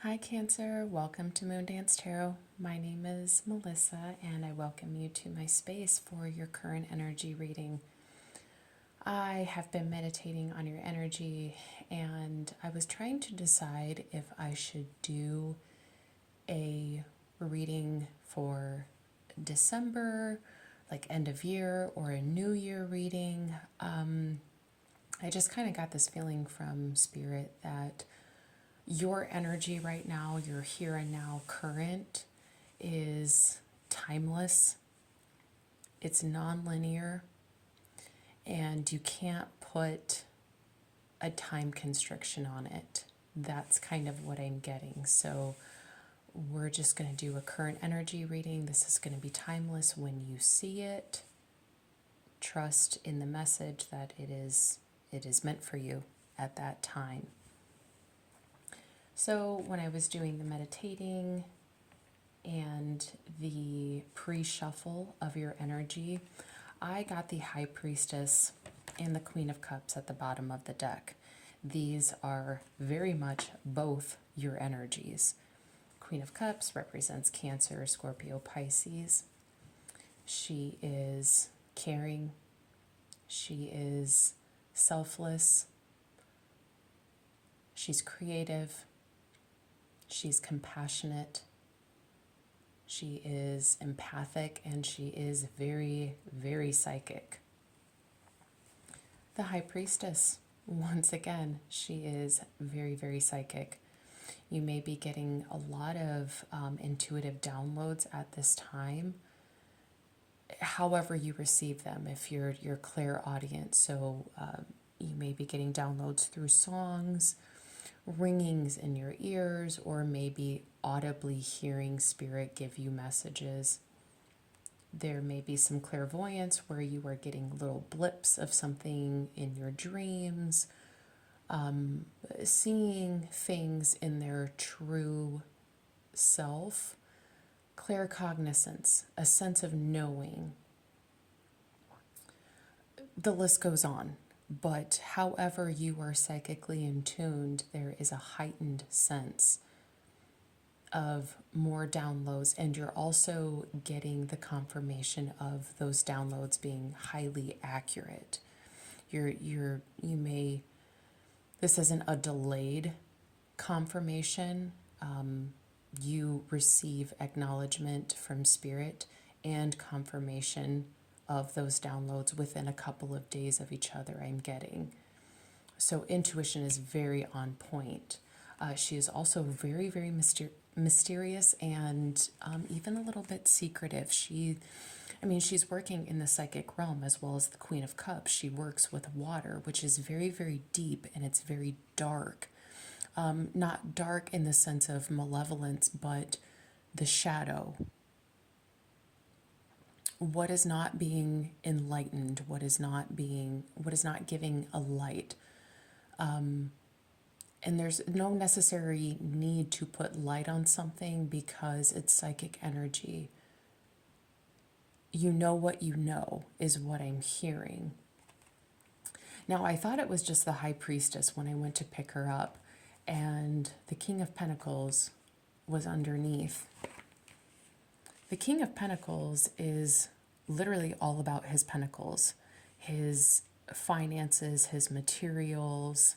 Hi Cancer, welcome to Moondance Tarot. My name is Melissa and I welcome you to my space for your current energy reading. I have been meditating on your energy and I was trying to decide if I should do a reading for December, like end of year, or a new year reading. I just kind of got this feeling from Spirit that your energy right now, your here and now current, is timeless, it's non-linear, and you can't put a time constriction on it. That's kind of what I'm getting. So we're just going to do a current energy reading. This is going to be timeless when you see it. Trust in the message that it is meant for you at that time. So when I was doing the meditating and the pre-shuffle of your energy, I got the High Priestess and the Queen of Cups at the bottom of the deck. These are very much both your energies. Queen of Cups represents Cancer, Scorpio, Pisces. She is caring. She is selfless. She's creative. She's compassionate, she is empathic, and she is very, very psychic. The High Priestess, once again, she is very, very psychic. You may be getting a lot of intuitive downloads at this time, however you receive them, if you're clairaudient. So you may be getting downloads through songs, ringings in your ears, or maybe audibly hearing Spirit give you messages. There may be some clairvoyance where you are getting little blips of something in your dreams, seeing things in their true self, claircognizance, a sense of knowing. The list goes on. But however you are psychically in tuned, there is a heightened sense of more downloads, and you're also getting the confirmation of those downloads being highly accurate. You may, this isn't a delayed confirmation. You receive acknowledgement from Spirit and confirmation of those downloads within a couple of days of each other, I'm getting. So intuition is very on point. She is also very, very mysterious and even a little bit secretive. She's working in the psychic realm as well as the Queen of Cups. She works with water, which is very, very deep, and it's very dark. Not dark in the sense of malevolence, but the shadow. What is not being enlightened, what is not giving a light. And there's no necessary need to put light on something because it's psychic energy. You know what you know is what I'm hearing. Now, I thought it was just the High Priestess when I went to pick her up, and the King of Pentacles was underneath. The King of Pentacles is literally all about his pentacles, his finances, his materials.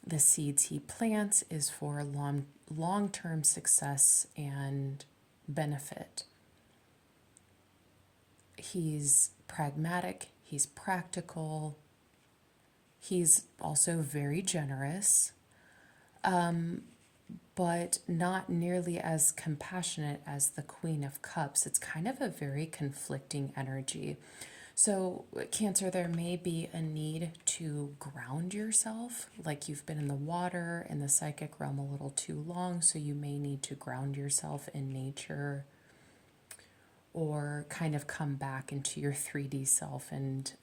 The seeds he plants is for long-term success and benefit. He's pragmatic, he's practical, he's also very generous. But not nearly as compassionate as the Queen of Cups. It's kind of a very conflicting energy. So, Cancer, there may be a need to ground yourself, like you've been in the water, in the psychic realm a little too long, so you may need to ground yourself in nature or kind of come back into your 3D self and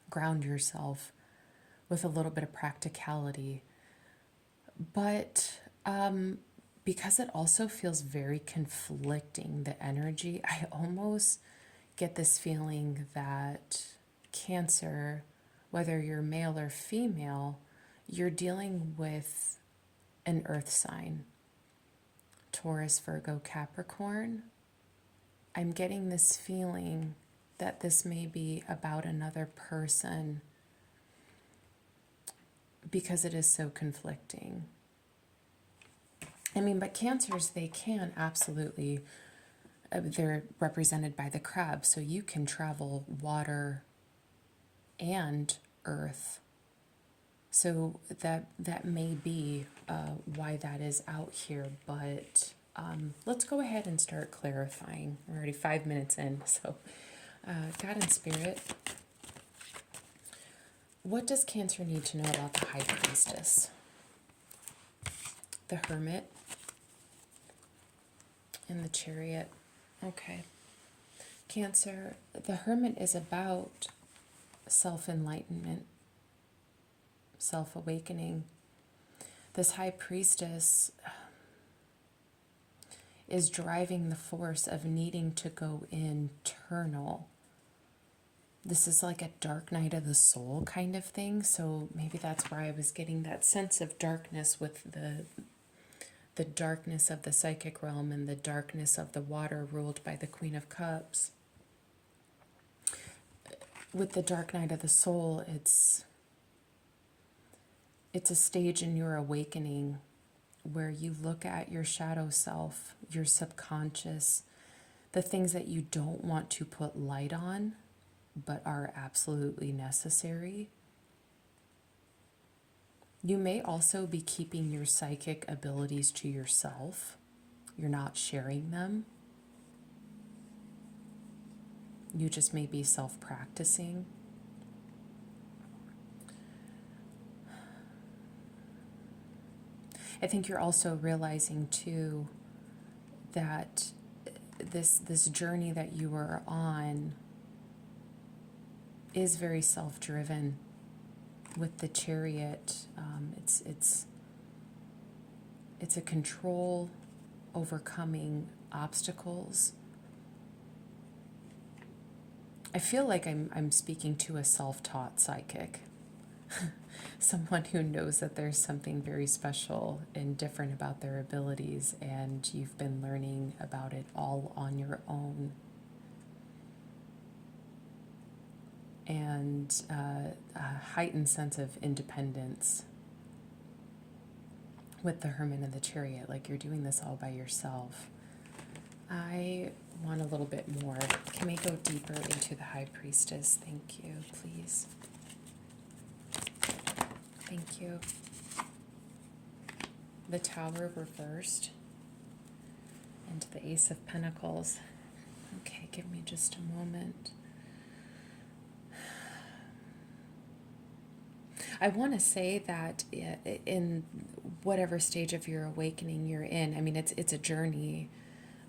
ground yourself with a little bit of practicality. But because it also feels very conflicting, the energy, I almost get this feeling that Cancer, whether you're male or female, you're dealing with an earth sign, Taurus, Virgo, Capricorn. I'm getting this feeling that this may be about another person because it is so conflicting. I mean, but Cancers, they can absolutely, they're represented by the crab, so you can travel water and earth. So that may be why that is out here, but let's go ahead and start clarifying. We're already 5 minutes in, so God and Spirit, what does Cancer need to know about the High Priestess, the Hermit, and the Chariot? Okay. Cancer, the Hermit is about self-enlightenment, self-awakening. This High Priestess is driving the force of needing to go internal. This is like a dark night of the soul kind of thing, so maybe that's where I was getting that sense of darkness with the darkness of the psychic realm and the darkness of the water ruled by the Queen of Cups. With the dark night of the soul, it's a stage in your awakening where you look at your shadow self, your subconscious, the things that you don't want to put light on, but are absolutely necessary. You may also be keeping your psychic abilities to yourself. You're not sharing them. You just may be self-practicing. I think you're also realizing too that this journey that you are on is very self-driven. With the Chariot, it's a control, overcoming obstacles. I feel like I'm speaking to a self-taught psychic. Someone who knows that there's something very special and different about their abilities, and you've been learning about it all on your own. And a heightened sense of independence with the Hermit and the Chariot, like you're doing this all by yourself. I want a little bit more. Can we go deeper into the High Priestess? Thank you, please. Thank you. The Tower reversed into the Ace of Pentacles. Okay, give me just a moment. I want to say that in whatever stage of your awakening you're in, I mean, it's a journey.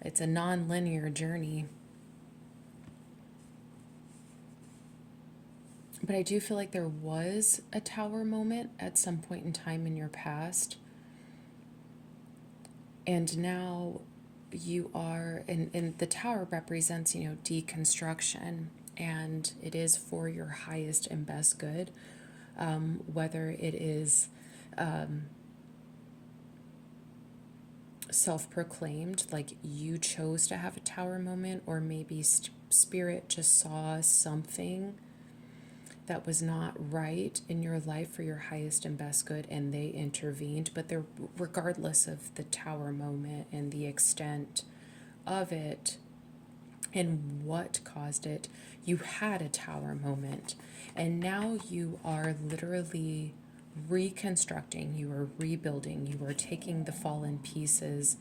It's a non-linear journey. But I do feel like there was a Tower moment at some point in time in your past. And now you are, and the Tower represents, deconstruction. And it is for your highest and best good. Whether it is self-proclaimed, like you chose to have a Tower moment, or maybe Spirit just saw something that was not right in your life for your highest and best good, and they intervened. But they're, regardless of the Tower moment and the extent of it and what caused it, you had a Tower moment. And now you are literally reconstructing, you are rebuilding, you are taking the fallen pieces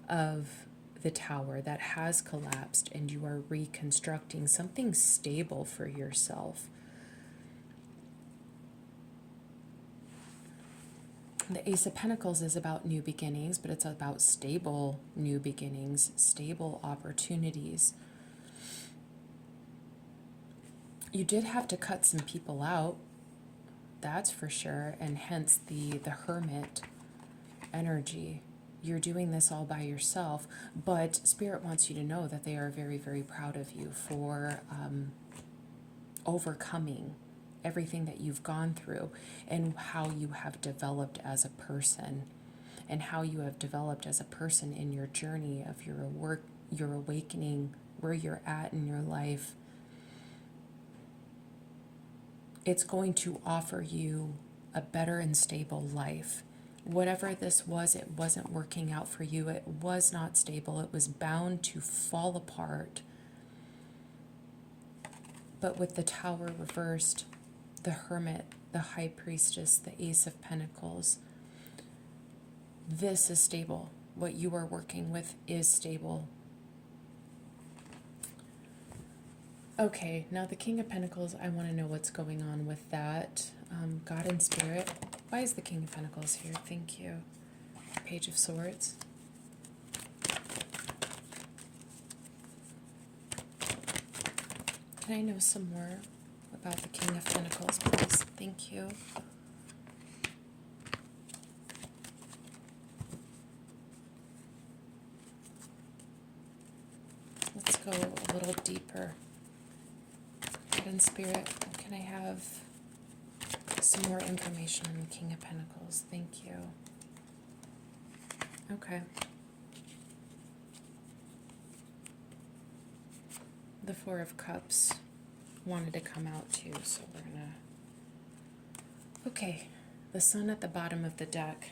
of the Tower that has collapsed, and you are reconstructing something stable for yourself. The Ace of Pentacles is about new beginnings, but it's about stable new beginnings, stable opportunities. You did have to cut some people out, that's for sure, and hence the Hermit energy. You're doing this all by yourself, but Spirit wants you to know that they are very, very proud of you for overcoming everything that you've gone through and how you have developed as a person. and how you have developed as a person in your journey of your work, your awakening, where you're at in your life, it's going to offer you a better and stable life. Whatever this was, it wasn't working out for you. It was not stable. It was bound to fall apart. But with the Tower reversed, the Hermit, the High Priestess, the Ace of Pentacles, this is stable. What you are working with is stable. Okay, now the King of Pentacles, I want to know what's going on with that. God and Spirit. Why is the King of Pentacles here? Thank you. Page of Swords. Can I know some more about the King of Pentacles, please? Thank you. Let's go a little deeper. God and Spirit, can I have some more information on the King of Pentacles? Thank you. Okay. The Four of Cups wanted to come out too, so we're gonna... Okay, the Sun at the bottom of the deck.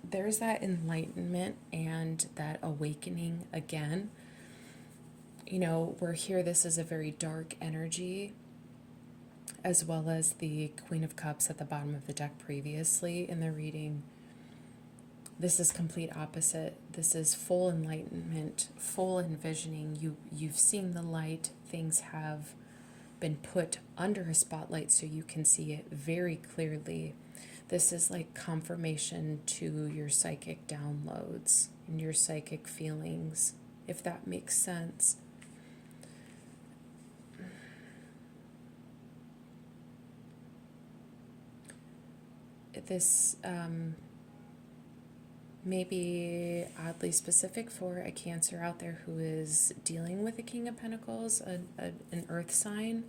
There's that enlightenment and that awakening again. You know, we're here, this is a very dark energy, as well as the Queen of Cups at the bottom of the deck previously in the reading. This is complete opposite. This is full enlightenment, full envisioning. You've seen the light. Things have been put under a spotlight so you can see it very clearly. This is like confirmation to your psychic downloads and your psychic feelings, if that makes sense. This may be oddly specific for a Cancer out there who is dealing with the King of Pentacles, an earth sign.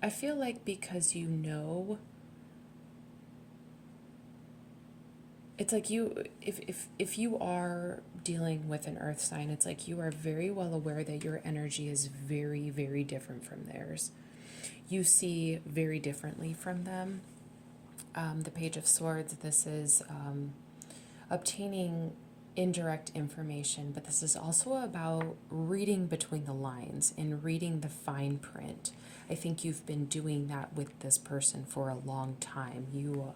I feel like because you know, it's like you, if you are dealing with an earth sign, it's like you are very well aware that your energy is very, very different from theirs. You see very differently from them. The Page of Swords, this is obtaining indirect information, but this is also about reading between the lines and reading the fine print. I think you've been doing that with this person for a long time. You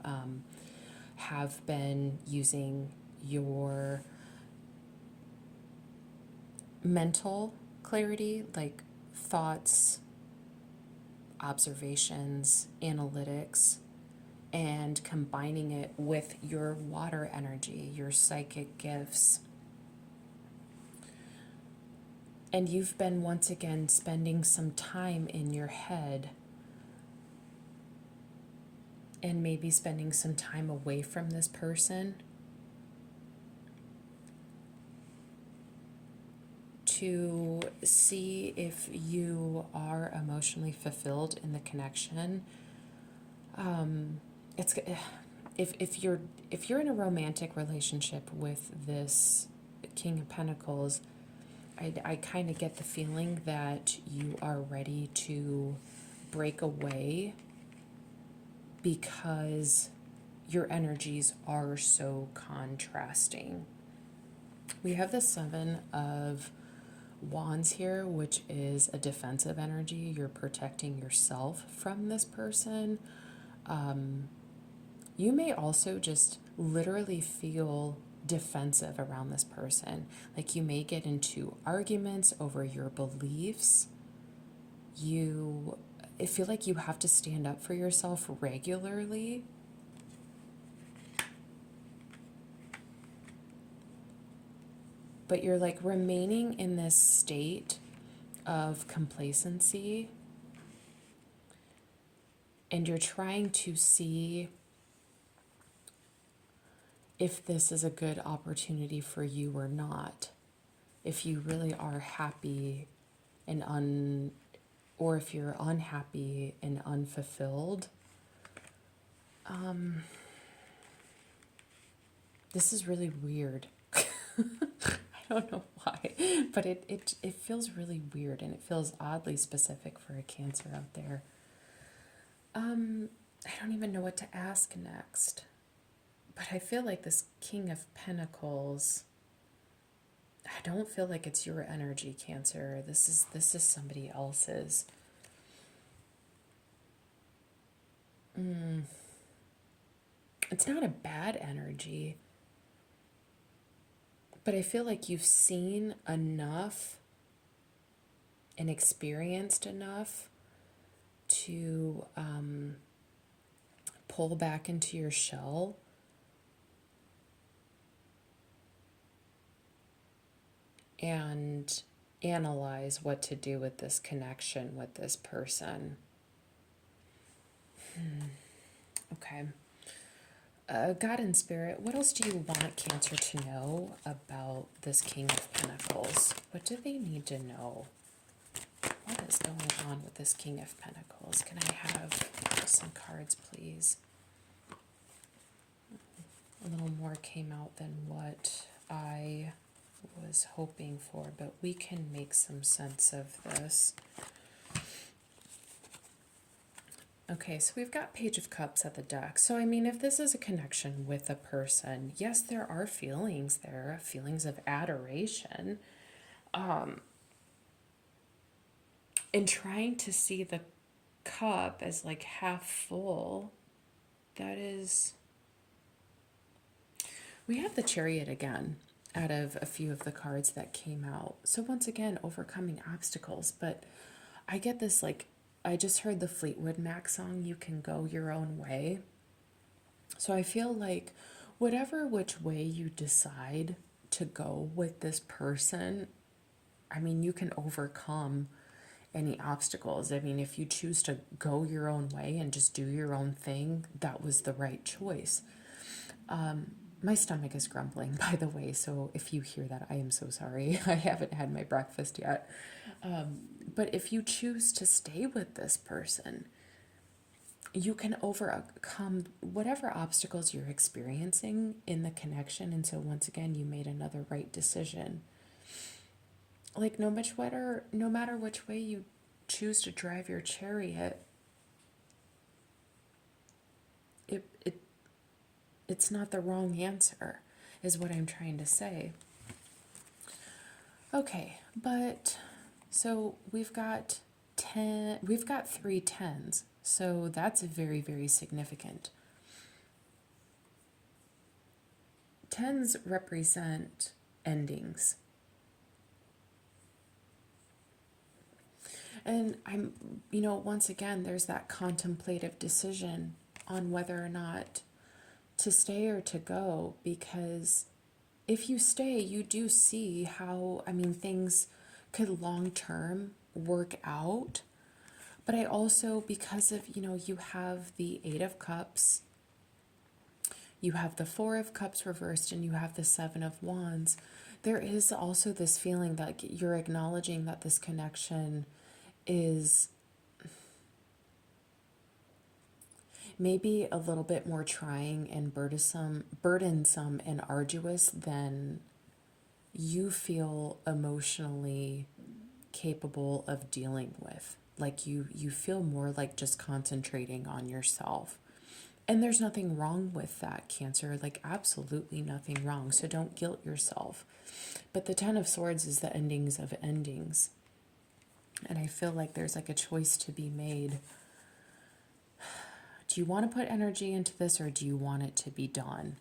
have been using your mental clarity, like thoughts, observations, analytics, and combining it with your water energy, your psychic gifts. And you've been once again spending some time in your head and maybe spending some time away from this person to see if you are emotionally fulfilled in the connection. If you're in a romantic relationship with this King of Pentacles, I kind of get the feeling that you are ready to break away because your energies are so contrasting. We have the Seven of Wands here, which is a defensive energy. You're protecting yourself from this person. You may also just literally feel defensive around this person. Like you may get into arguments over your beliefs. I feel like you have to stand up for yourself regularly. But you're like remaining in this state of complacency, and you're trying to see if this is a good opportunity for you or not. If you really are happy or if you're unhappy and unfulfilled. This is really weird. I don't know why, but it feels really weird, and it feels oddly specific for a Cancer out there. I don't even know what to ask next, but I feel like this King of Pentacles, I don't feel like it's your energy, Cancer. This is somebody else's. It's not a bad energy, but I feel like you've seen enough and experienced enough to pull back into your shell and analyze what to do with this connection with this person. Okay. God and Spirit, what else do you want Cancer to know about this King of Pentacles? What do they need to know? What is going on with this King of Pentacles? Can I have some cards, please? A little more came out than what I was hoping for, but we can make some sense of this. Okay, so we've got Page of Cups at the deck. So, I mean, if this is a connection with a person, yes, there are feelings there, feelings of adoration. And trying to see the cup as like half full, that is... We have the Chariot again out of a few of the cards that came out. So once again, overcoming obstacles. But I get this, like, I just heard the Fleetwood Mac song, You Can Go Your Own Way. So I feel like whatever which way you decide to go with this person, I mean, you can overcome any obstacles. I mean, if you choose to go your own way and just do your own thing, that was the right choice. My stomach is grumbling, by the way, so if you hear that, I am so sorry. I haven't had my breakfast yet. But if you choose to stay with this person, you can overcome whatever obstacles you're experiencing in the connection. And so once again, you made another right decision. Like no matter which way you choose to drive your chariot, it's not the wrong answer, is what I'm trying to say. Okay, but so we've got 3 tens, so that's very, very significant. Tens represent endings. And once again, there's that contemplative decision on whether or not to stay or to go, because if you stay, you do see how, things could long term work out. But I also, because of, you have the 8 of Cups, you have the 4 of Cups reversed, and you have the 7 of Wands, there is also this feeling that you're acknowledging that this connection is maybe a little bit more trying and burdensome and arduous than you feel emotionally capable of dealing with. Like you feel more like just concentrating on yourself. And there's nothing wrong with that, Cancer, like absolutely nothing wrong. So don't guilt yourself. But the 10 of Swords is the endings of endings. And I feel like there's like a choice to be made. Do you want to put energy into this, or do you want it to be done?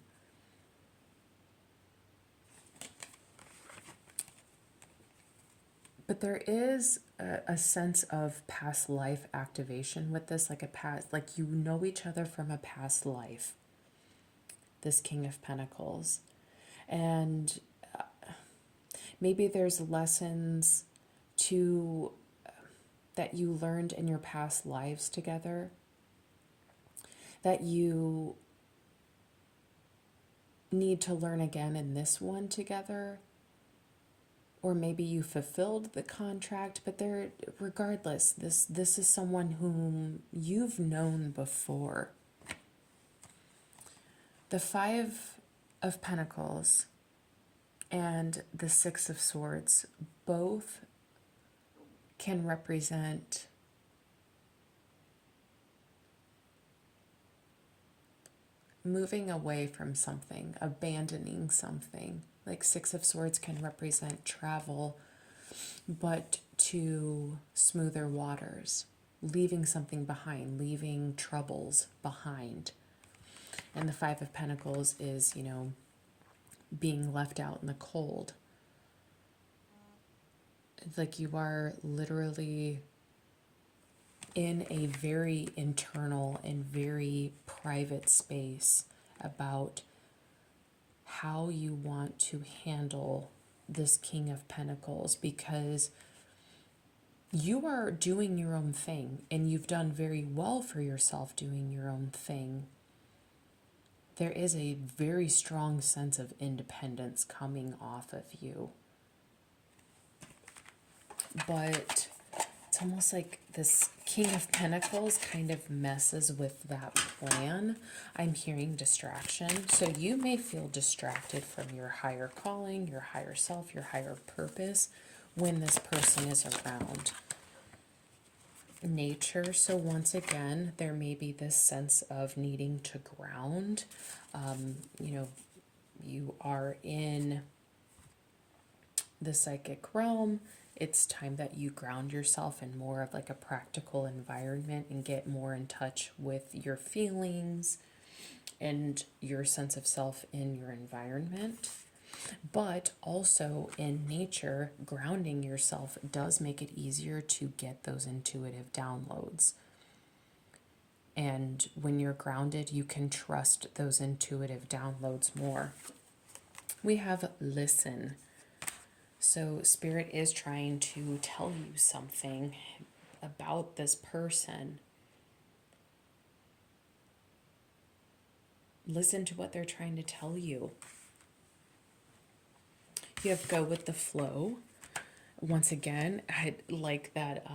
But there is a sense of past life activation with this, like you know each other from a past life, this King of Pentacles. And maybe there's lessons that you learned in your past lives together that you need to learn again in this one together. or maybe you fulfilled the contract, but regardless, this is someone whom you've known before. The Five of Pentacles and the Six of Swords both can represent moving away from something, abandoning something. Like Six of Swords can represent travel, but to smoother waters, leaving something behind, leaving troubles behind. And the Five of Pentacles is, being left out in the cold. It's like you are literally in a very internal and very private space about how you want to handle this King of Pentacles, because you are doing your own thing and you've done very well for yourself doing your own thing. There is a very strong sense of independence coming off of you. But it's almost like this King of Pentacles kind of messes with that plan. I'm hearing distraction. So you may feel distracted from your higher calling, your higher self, your higher purpose when this person is around. Nature. So once again, there may be this sense of needing to ground. You are in the psychic realm. It's time that you ground yourself in more of like a practical environment and get more in touch with your feelings and your sense of self in your environment. But also in nature, grounding yourself does make it easier to get those intuitive downloads. And when you're grounded, you can trust those intuitive downloads more. We have listen. So Spirit is trying to tell you something about this person. Listen to what they're trying to tell you. You have go with the flow. Once again, I like that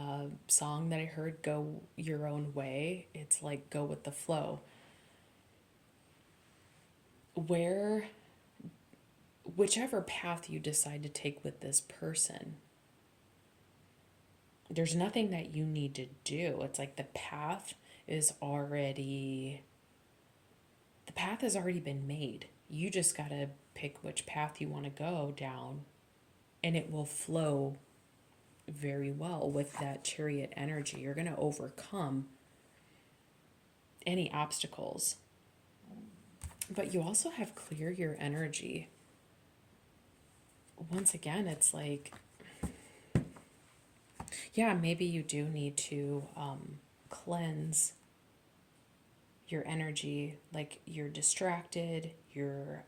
song that I heard, Go Your Own Way. It's like go with the flow. Whichever path you decide to take with this person, there's nothing that you need to do. It's like the path has already been made. You just got to pick which path you want to go down, and it will flow very well with that Chariot energy. You're going to overcome any obstacles. But you also have clear your energy. Once again, it's like, yeah, maybe you do need to cleanse your energy. Like you're distracted, you're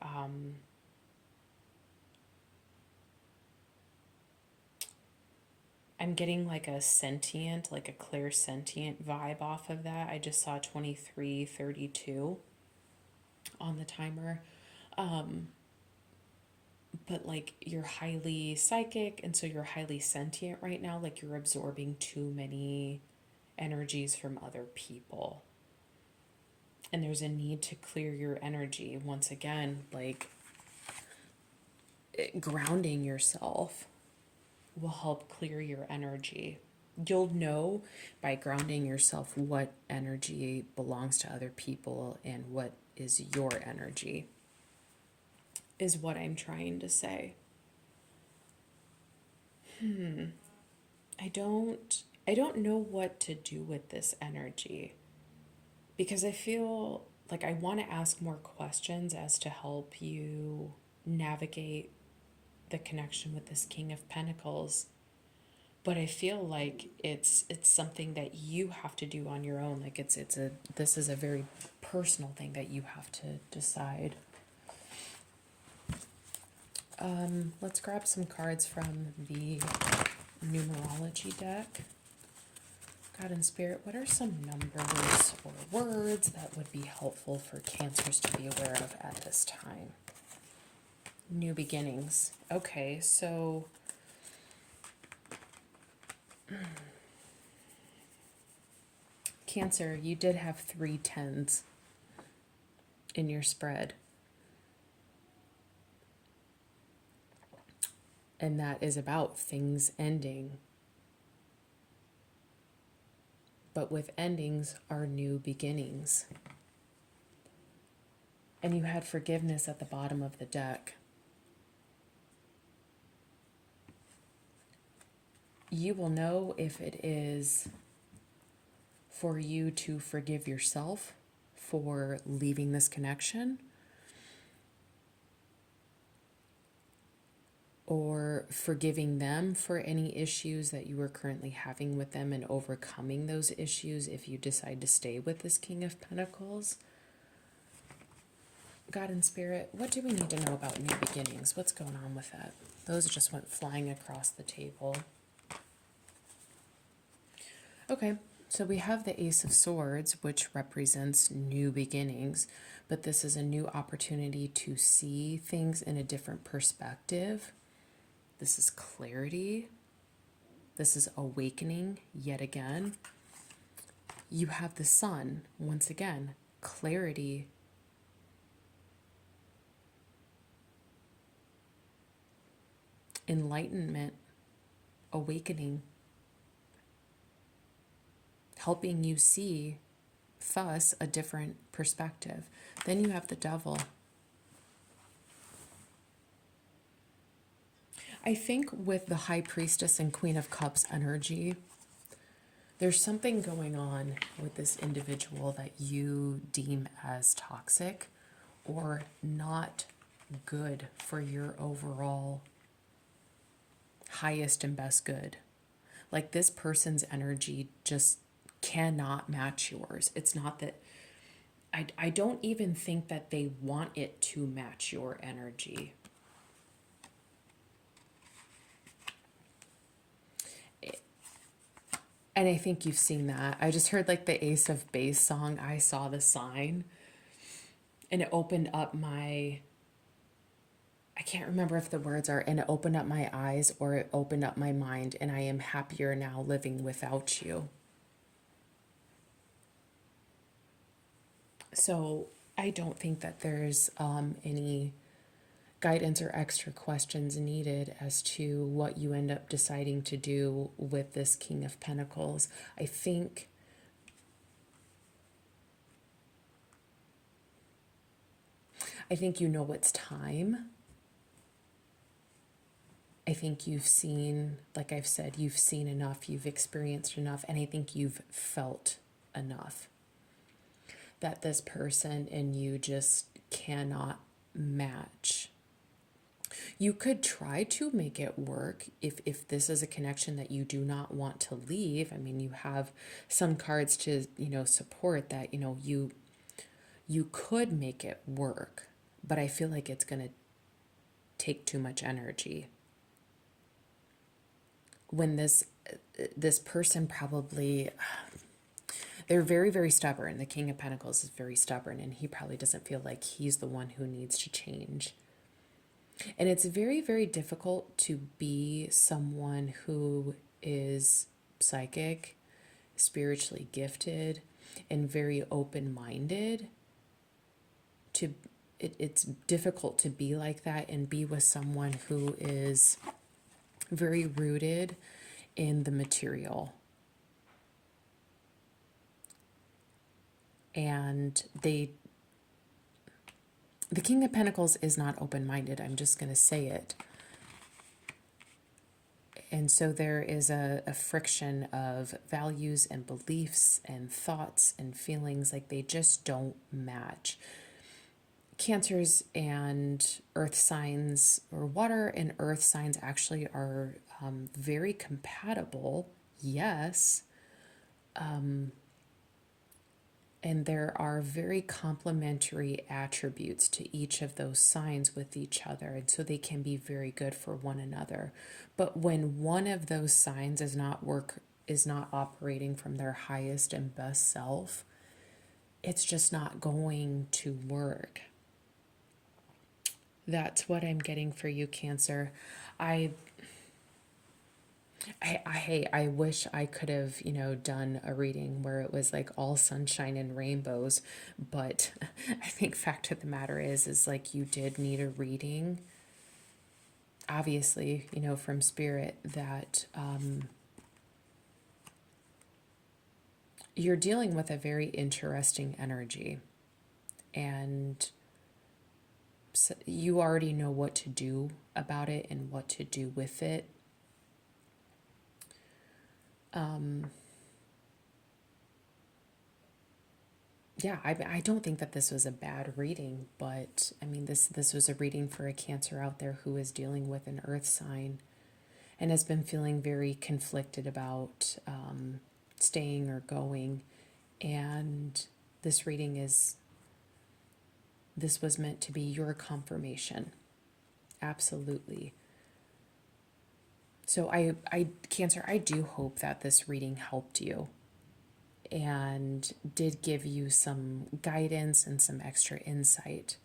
I'm getting like a sentient, like a clear sentient vibe off of that. I just saw 2332 on the timer. But like you're highly psychic, and so you're highly sentient right now. Like you're absorbing too many energies from other people. And there's a need to clear your energy. Once again, like grounding yourself will help clear your energy. You'll know by grounding yourself what energy belongs to other people and what is your energy, is what I'm trying to say. I don't know what to do with this energy, because I feel like I want to ask more questions as to help you navigate the connection with this King of Pentacles. But I feel like it's something that you have to do on your own. Like this is a very personal thing that you have to decide. Let's grab some cards from the numerology deck. God and Spirit, what are some numbers or words that would be helpful for Cancers to be aware of at this time? New beginnings. Okay, so Cancer, you did have 3 tens in your spread. And that is about things ending. But with endings are new beginnings. And you had forgiveness at the bottom of the deck. You will know if it is for you to forgive yourself for leaving this connection, or forgiving them for any issues that you are currently having with them and overcoming those issues if you decide to stay with this King of Pentacles. God and Spirit, what do we need to know about new beginnings? What's going on with that? Those just went flying across the table. Okay, so we have the Ace of Swords, which represents new beginnings, but this is a new opportunity to see things in a different perspective. This is clarity. This is awakening yet again. You have the Sun, once again, clarity. Enlightenment, awakening, helping you see, thus, a different perspective. Then you have the Devil. I think with the High Priestess and Queen of Cups energy, there's something going on with this individual that you deem as toxic or not good for your overall highest and best good. Like, this person's energy just cannot match yours. It's not that, I don't even think that they want it to match your energy. And I think you've seen that. I just heard like the Ace of Base song, I Saw the Sign. And it opened up my, I can't remember if the words are, and it opened up my eyes or it opened up my mind, and I am happier now living without you. So I don't think that there's any guidance or extra questions needed as to what you end up deciding to do with this King of Pentacles. I think you know it's time. I think you've seen, like I've said, you've seen enough, you've experienced enough, and I think you've felt enough that this person and you just cannot match. You could try to make it work if this is a connection that you do not want to leave. I mean, you have some cards to, support that, you could make it work, but I feel like it's going to take too much energy. When this person probably, they're very, very stubborn. The King of Pentacles is very stubborn, and he probably doesn't feel like he's the one who needs to change. And it's very, very difficult to be someone who is psychic, spiritually gifted, and very open-minded. It's difficult to be like that and be with someone who is very rooted in the material. And the King of Pentacles is not open-minded. I'm just going to say it. And so there is a friction of values and beliefs and thoughts and feelings, like they just don't match. Cancers and earth signs, or water and earth signs, actually are very compatible, yes. And there are very complementary attributes to each of those signs with each other. And so they can be very good for one another. But when one of those signs is not operating from their highest and best self, it's just not going to work. That's what I'm getting for you, Cancer. I wish I could have, done a reading where it was like all sunshine and rainbows, but I think fact of the matter is like you did need a reading, obviously, from spirit that you're dealing with a very interesting energy, and so you already know what to do about it and what to do with it. Yeah, I don't think that this was a bad reading, but I mean, this was a reading for a Cancer out there who is dealing with an earth sign and has been feeling very conflicted about staying or going. And this reading this was meant to be your confirmation. Absolutely. So Cancer, I do hope that this reading helped you and did give you some guidance and some extra insight.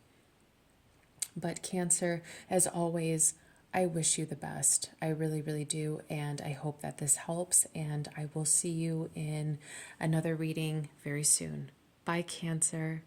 But Cancer, as always, I wish you the best. I really, really do. And I hope that this helps. And I will see you in another reading very soon. Bye, Cancer.